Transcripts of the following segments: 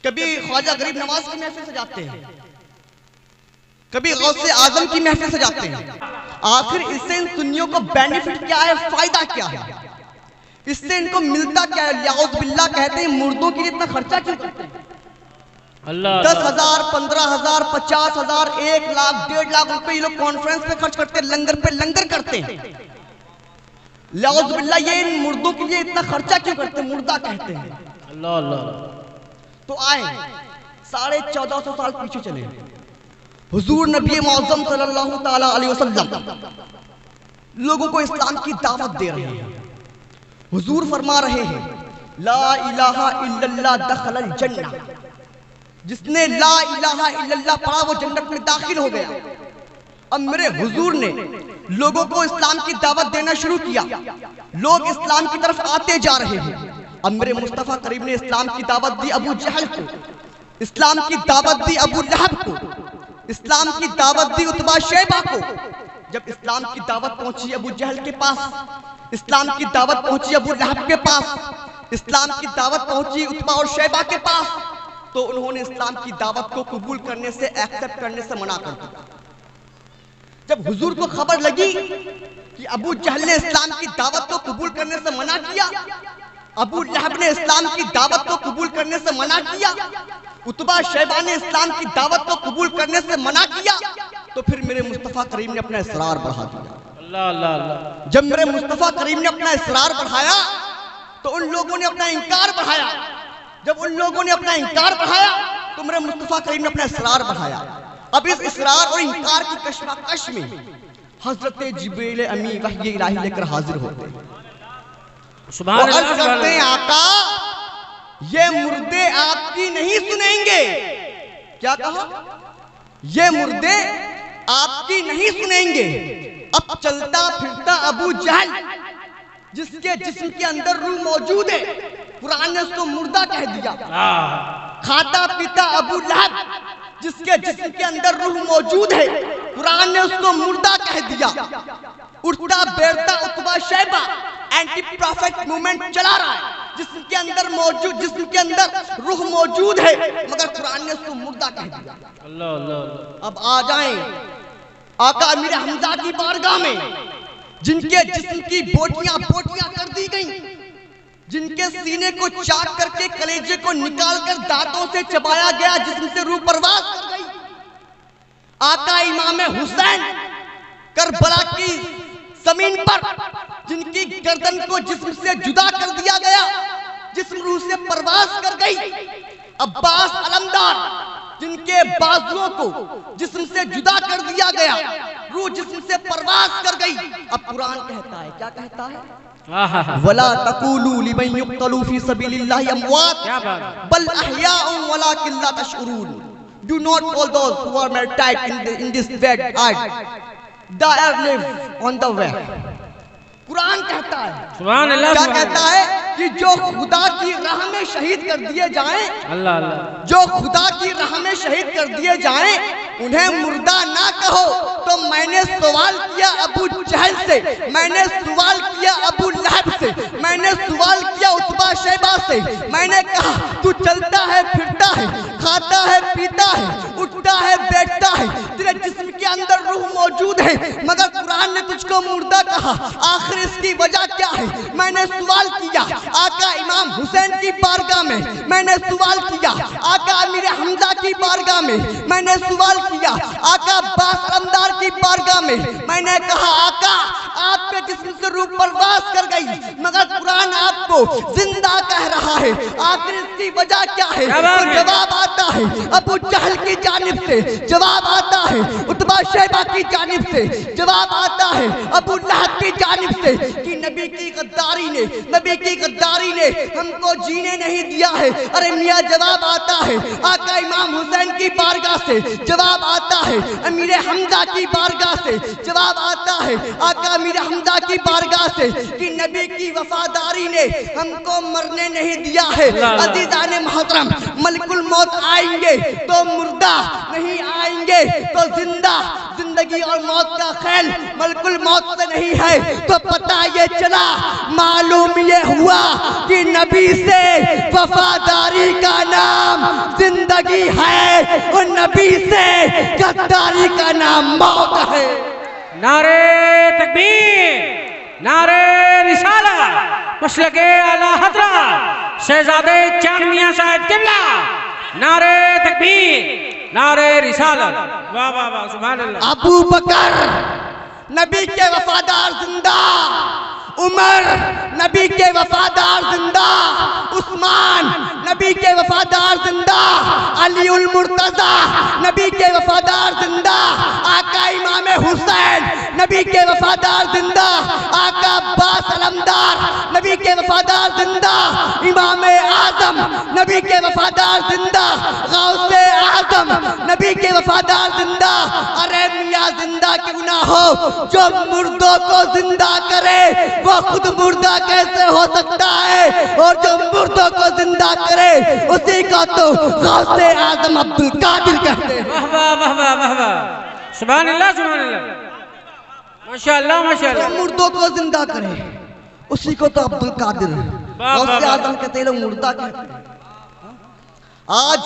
कभी ख्वाजा गरीब नवाज की महफिल सजाते हैं, कभी गौसे आजम की महफिल सजाते हैं। आखिर इससे इन सुन्नियों को बेनिफिट क्या है, फायदा क्या है, इससे इनको मिलता क्या है? लियाउज़ बिल्लाह कहते हैं मुर्दों के लिए इतना खर्चा क्यों करते हैं? 10,000, 15,000, 50,000, 1 लाख, 1.5 लाख रुपए ये लोग कॉन्फ्रेंस पे खर्च करते हैं, लंगर पे लंगर करते हैं। लियाउज़ बिल्लाह ये इन मुर्दों के लिए इतना खर्चा क्यों करते हैं? मुर्दा कहते हैं। अल्लाह अल्लाह। तो आए 1450 साल पीछे चले, हुजूर नबी मुअज़्ज़म सल्लल्लाहु ताला अलैहि वसल्लम लोगों को इस्लाम की दावत दे रहे हैं। हुजूर फरमा रहे हैं ला इलाहा इल्लल्लाह दखलल जन्नह, जिसने ला इलाहा इल्लल्लाह पढ़ा वो जन्नत में दाखिल हो गया। अब मेरे हुजूर ने लोगों को इस्लाम की दावत देना शुरू किया, लोग इस्लाम की तरफ आते जा रहे हैं। अब मेरे मुस्तफा करीम ने इस्लाम की दावत दी अबू जहल को, इस्लाम की दावत दी अबू लहब को, इस्लाम की दावत दी उतबा शैबा को। जब इस्लाम की दावत पहुंची अबू जहल के पास, इस्लाम की दावत पहुंची अबू लहब के पास, इस्लाम की दावत पहुंची उतबा और शैबा के पास, तो उन्होंने इस्लाम की दावत को कबूल करने से, एक्सेप्ट करने से मना कर दिया। जब हुजूर को खबर लगी कि अबू जहल ने इस्लाम की दावत को कबूल करने से मना किया, अबू लहब ने इस्लाम की दावत को कबूल करने से मना किया, उतबा शैबा ने इस्लाम की दावत को कबूल करने से मना किया, तो फिर मेरे मुस्तफा करीम ने अपना इसरार बढ़ा दिया। अल्लाह अल्लाह अल्लाह। जब मेरे मुस्तफा करीम ने अपना इसरार बढ़ाया तो उन लोगों ने अपना इंकार बढ़ाया, जब उन लोगों ने अपना इंकार बढ़ाया तो मेरे मुस्तफा करीम ने अपना इसरार बढ़ाया। अब इस इसरार और इंकार की कशमकश में हजरत जिब्रील अमी वही इलाही लेकर हाजिर होते हैं। सुभान अल्लाह करते हैं आका ये मुर्दे आपकी नहीं सुनेंगे। क्या कहा? ये मुर्दे आपकी नहीं सुनेंगे। अब चलता फिरता अबू जहल जिसके जिस्म के अंदर रूह मौजूद है, कुरान ने उसको मुर्दा कह दिया। खाता पीता अबू लहब जिसके जिस्म के अंदर रूह मौजूद है, कुरान ने उसको मुर्दा कह दिया। उठता बैठता Utba Shaiba anti profit movement चला रहा है, जिस्म के अंदर मौजूद, जिस्म के अंदर रूह मौजूद है, मगर कुरान ने उसको मुर्दा कह दिया। अल्लाह अल्लाह। अब आ जाएं आका अमीर हमजा की बारगाह में, जिनके जिस्म की बोटियां बोटियां कर दी गई, जिनके सीने को चाक करके कलेजे को निकाल कर दांतों से चबाया गया, जिस्म से रूह परवास कर गई। आका इमाम हुसैन करबला की जमीन पर जिनकी गर्दन को जिस्म से जुदा कर दिया गया, जिस्म रूह से परवास कर गई। अब्बास अलमदार जिनके बाजुओं को जिस्म से जुदा कर दिया गया, रूह जिस्म से परवास कर गई। अब कुरान कहता है, क्या कहता है? वला तक़ूलू लिमन युक़्तलू फी सबीलिल्लाहि अमवात बल अहयाउन वलाकिन ला तशऊरून। Do not call those who are martyred in this dead earth, they are live on the way. Quran कहता है, सुभान अल्लाह। क्या कहता है? कि जो खुदा की राह में शहीद कर दिए जाएं, अल्लाह अल्लाह, जो खुदा की राह में शहीद कर दिए जाएं, उन्हें मुर्दा ना कहो। तो मैंने सवाल किया अबू जहल से, मैंने सवाल किया अबू लहब से, मैंने सवाल किया उतबा शैबा से। मैंने कहा तू चलता है फिरता है, खाता है पीता है, उठता है बैठता है, तेरे जिस्म के अंदर रूह मौजूद है, मगर कुरान ने तुझको मुर्दा कहा। आखिर इसकी वजह क्या है? मैंने सवाल किया आका इमाम हुसैन की बारगाह में, मैंने सवाल किया आका अमीर हमजा की बारगाह में, मैंने सवाल किया आका अब्बास अलमदार की बारगाह में। मैंने कहा आका आपके जिस्म से रूह परवास कर गई, मगर कुरान आपको जिंदा कह रहा है। आखिर इसकी वजह क्या है? तो जवाब आता है अबू जहल की जानिब से, जवाब आता है उतबा शैबा की जानिब से, जवाब आता है अबू लहब की जानिब से कि नबी की गद्दारी ने, नबी की गद्दारी ने हमको जीने नहीं दिया है। अरे मियां जवाब आता है आका इमाम हुसैन की बारगाह से, जवाब आता है अमीर हमजा की बारगाह से, जवाब आता है आका अमीर हमजा की बारगाह से कि नबी की वफादारी ने हमको मरने नहीं दिया है। अजीजान मोहतरम, मलिकुल मौत आएंगे तो मुर्दा नहीं आएंगे तो जिंदा। जिंदगी और मौत का खेल मलिकुल मौत से नहीं है। तो पता ये चला, मालूम ये हुआ कि नबी से वफादारी का नाम नाम जिंदगी है और नबी से गद्दारी का नाम मौत है। नारे तकबीर, नारे रिसालत, मसलके आला हज़रत शहजादे चांद मियां साहब किबला। नारे तकबीर, नारे रिसालत। वाह वाह वाह, सुभान अल्लाह। अबू बकर नबी के वफादार जिंदा, उमर नबी के वफादार जिंदा, उस्मान नबी के वफादार जिंदा, अली उल मुर्तजा नबी के वफादार जिंदा, आका इमाम हुसैन नबी के वफादार जिंदा, आका अब्बास अलमदार नबी के वफादार जिंदा, इमाम आजम नबी के वफादार जिंदा, गौसे आजम नबी के वफादार जिंदा। अरे मियां जिंदा क्यों ना हो, जो मुर्दों को जिंदा करे वो खुद मुर्दा कैसे हो सकता है, और जो मुर्दों को जिंदा करे उसी को तो गौसे आजम अब्दुल कादिर कहते हैं। वाह वाह वाह वाह वाह वाह, सुभान अल्लाह, सुभान अल्लाह, माशाअल्लाह माशाअल्लाह। जो मुर्दों को जिंदा करे उसी को तो अब्दुल कादिर गौसे आजम कहते हैं, मुर्दा कहते हैं। आज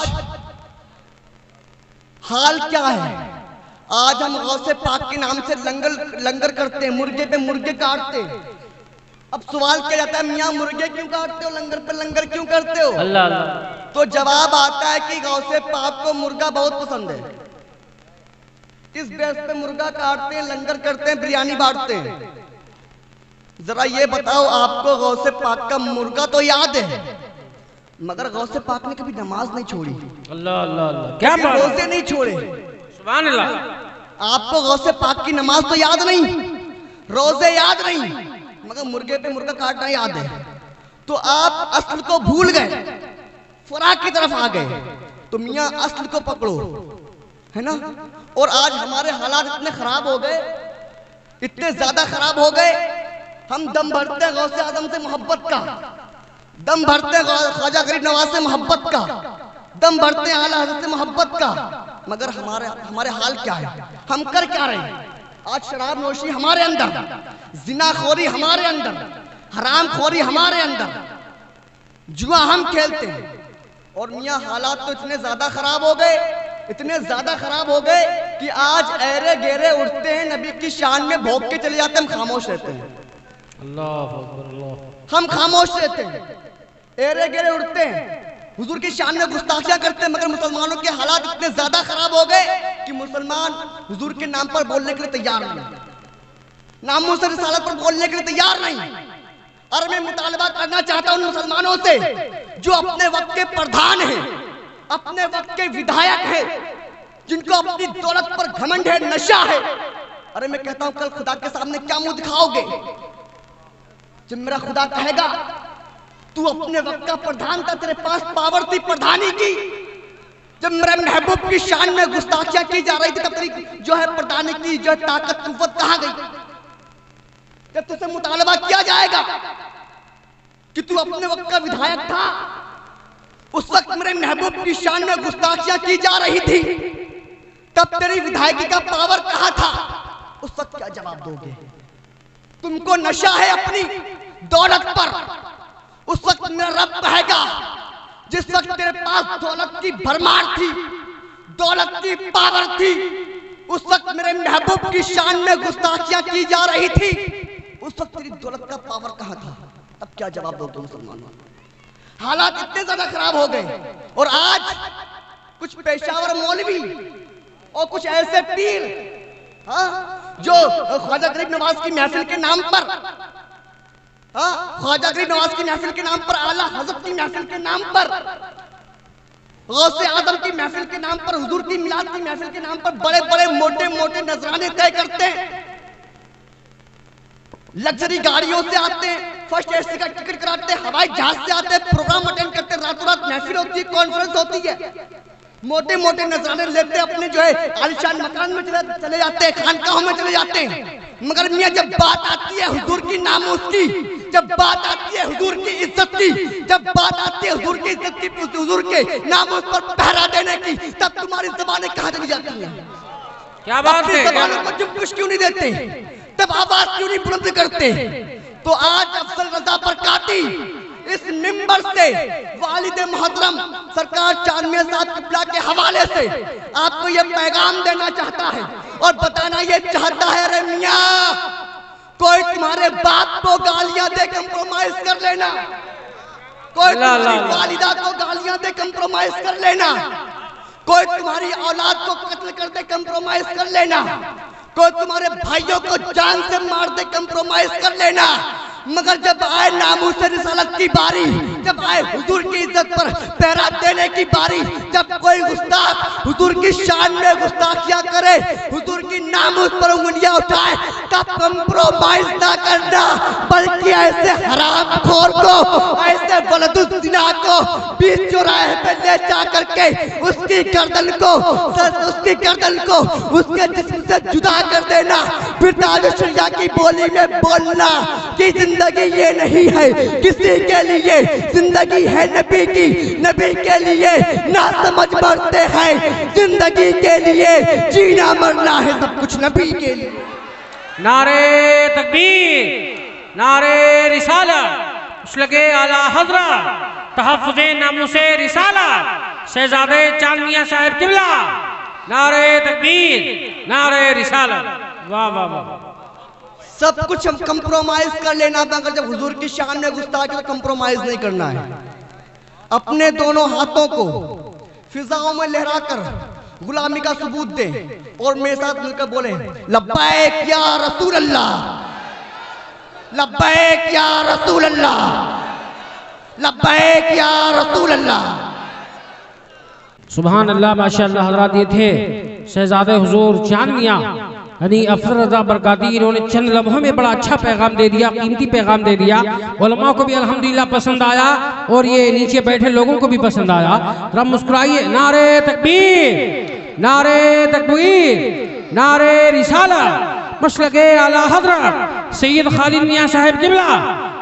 हाल क्या है, आज हम गौसे पाक के नाम से लंगर करते हैं, मुर्गे पे मुर्गे काटते हैं। अब सवाल किया जाता है, मियां मुर्गे क्यों काटते हो, लंगर पे लंगर क्यों करते हो? अल्लाह अल्लाह। तो जवाब आता है कि गौसे पाक को मुर्गा बहुत पसंद है, इस बेस पे मुर्गा काटते हैं, लंगर करते हैं, बिरयानी बांटते हैं। जरा ये बताओ, आपको गौसे पाक का मुर्गा तो याद है, मगर गौसे पाक ने कभी नमाज नहीं छोड़ी, अल्लाह अल्लाह अल्लाह, क्या बात, रोजे नहीं छोड़े। सुभान अल्लाह। आपको गौसे पाक की नमाज तो याद नहीं, रोजे याद नहीं, मगर मुर्गे पे मुर्गा काटना याद है। तो आप असल को भूल गए, फरा की तरफ आ गए। तो मियां असल को पकड़ो, है ना। और आज हमारे हालात इतने खराब हो गए, इतने ज्यादा खराब हो गए, हम दम भरते हैं गौसे आजम से मोहब्बत का, दम भरते हैं ख्वाजा गरीब नवाज से मोहब्बत का, दम भरते हैं आला हज़रत से मोहब्बत का, मगर हमारे हाल क्या है, हम कर क्या रहे हैं। आज शराब नोशी हमारे अंदर, जिनाखोरी हमारे अंदर, हराम खोरी हमारे अंदर, जुआ हम खेलते हैं। और मियां हालात तो इतने ज्यादा खराब हो गए, इतने ज्यादा खराब हो गए कि आज ऐरे गेरे उठते हैं, नबी की शान में भोग के चले जाते हैं, हम खामोश रहते हैं। अल्लाह अकबर, अल्लाह। हम खामोश रहते हैं, ऐरे गेरे उठते हैं, हुजूर की शान में गुस्ताखियां करते हैं, मगर मुसलमानों के हालात इतने ज्यादा खराब हो गए कि मुसलमान हुजूर के नाम पर बोलने के लिए तैयार नहीं, नामों से रिसालत पर बोलने के लिए तैयार नहीं। और मैं मुतालबा करना चाहता हूं उन मुसलमानों से जो अपने वक्त के प्रधान हैं, अपने वक्त के विधायक हैं, जिनको अपनी दौलत पर घमंड है, नशा है। अरे मैं कहता हूं, कल खुदा के सामने क्या मुंह दिखाओगे जब मेरा खुदा कहेगा तू अपने वक्त का प्रधान था, तेरे पास पावर थी प्रधानी की, जब मेरे महबूब की शान में गुस्ताखियां की जा रही थी, तब तेरी जो है प्रधानी की जो ताकत कुव्वत कहां गई? जब तुझसे मुतालबा किया जाएगा कि तू अपने वक्त का विधायक था, उस वक्त मेरे महबूब की शान में गुस्ताखियां की जा रही थी, तब तेरी विधायकी का पावर कहां था? उस वक्त क्या जवाब दोगे? तुमको नशा है अपनी दौलत पर, उस वक्त मेरा रब कहेगा जिस वक्त तेरे पास दौलत की भरमार थी, दौलत की पावर थी, उस वक्त मेरे महबूब की शान में गुस्ताखियां की जा रही थी, उस वक्त तेरी दौलत का पावर कहां था? अब क्या जवाब दोगे मुसलमानों? हालात इतने ज्यादा खराब हो गए। और आज कुछ पेशावर मौलवी और कुछ ऐसे पीर, हाँ, जो ख्वाजा गरीब नवाज की महफिल के नाम पर, ख्वाजा गरीब नवाज की महफिल के नाम पर, आला हज़रत की महफिल के नाम पर, गौसे आजम की महफिल के नाम पर, हुजूर की मिलाद की महफिल के नाम पर बड़े बड़े मोटे मोटे नजराने तय करते हैं, लग्जरी गाड़ियों से आते हैं, फर्स्ट एसी का टिकट कराते हैं, हवाई जहाज से आते हैं, प्रोग्राम अटेंड करते हैं, रातों रात महफिल होती है, कॉन्फ्रेंस होती है, मोटे मोटे नजराने लेते हैं, अपने जो है आलिशान मकान में चले जाते हैं, खानकाहों में चले जाते हैं। मगर मियां जब बात आती है हुजूर की नामूस की, जब बात आती है हुजूर की इज्जत की, जब बात आती है हुजूर की इज्जत की, हुजूर के नामूस पर पहरा देने की, तब तुम्हारी ज़बानें कहां चली जाती हैं? क्या बात है? ज़बानों को चुप क्यों नहीं देते? तब आवाज क्यों नहीं बुलंद करते? तो आज अफजल रजा पर काटी इस मिंबर से वालिद मोहतरम सरकार चांदमिया साहब किबला के हवाले से आपको ये पैगाम देना चाहता है और बताना ये चाहता है, रे मियां, कोई तुम्हारे बाप को गालियां दे कंप्रोमाइज कर लेना, कोई तुम्हारी वालिदा को गालियां दे कंप्रोमाइज कर लेना, कोई तुम्हारी औलाद को कत्ल कर दे कंप्रोमाइज कर लेना, कोई तुम्हारे भाइयों को जान से मार दे कंप्रोमाइज कर लेना, मगर जब आए नामूस रिसालत की बारी, जब आए हुजूर की इज्जत पर पहरा देने की बारी, जब कोई गुस्ताख हुजूर की शान में गुस्ताखियां करे, हुजूर की नामूस पर उंगलियां उठाए, तब कंप्रोमाइज ना करना, बल्कि ऐसे हराम खोर को, ऐसे वलदुज़्ज़िना को बीच चौराहे पे ले जा करके उसकी गर्दन को उसके जिस्म से जुदा कर देना। फिर ताजुशरिया की बोली में बोलना कि जिंदगी ये नहीं है किसी के लिए, जिंदगी है नबी की, नबी के लिए ना समझ मरते हैं, जिंदगी के लिए जीना मरना है सब कुछ नबी के लिए। नारे तकबीर, नारे रिसालत, लगे आला हज़रत तहफ़्फ़ुज़े नामूसे रिसालत शहज़ादे चांदमिया साहिब किबला। नारे तकबीर, नारे रिसालत। वाह वाह वाह। सब कुछ हम कंप्रोमाइज कर लेना था, अगर जब हुजूर की शान में गुस्ताखी तो कंप्रोमाइज नहीं करना है। अपने दोनों हाथों को फिजाओं में लहराकर गुलामी का सबूत दे और मेरे साथ मिलकर बोले, लब्बैक या रसूल अल्लाह, लब्बैक या रसूल अल्लाह, लब्बैक या रसूल अल्लाह। सुभान अल्लाह, माशाअल्लाह। हज़रात ये थे शहजादे हुजूर चांदमिया यानी अफसर रज़ा बरकाती। इन्होंने चंद लम्हों में बड़ा अच्छा पैगाम दे दिया, कीमती पैगाम दे दिया। उलमा को भी अल्हम्दुलिल्लाह पसंद आया और ये नीचे बैठे लोगों को भी पसंद आया। रब मुस्कुराइए। नारे तकबीर, नारे तकबीर, नारे रिसालत, मसलके आला हज़रत सैयद खालिद मियां साहिब किबला।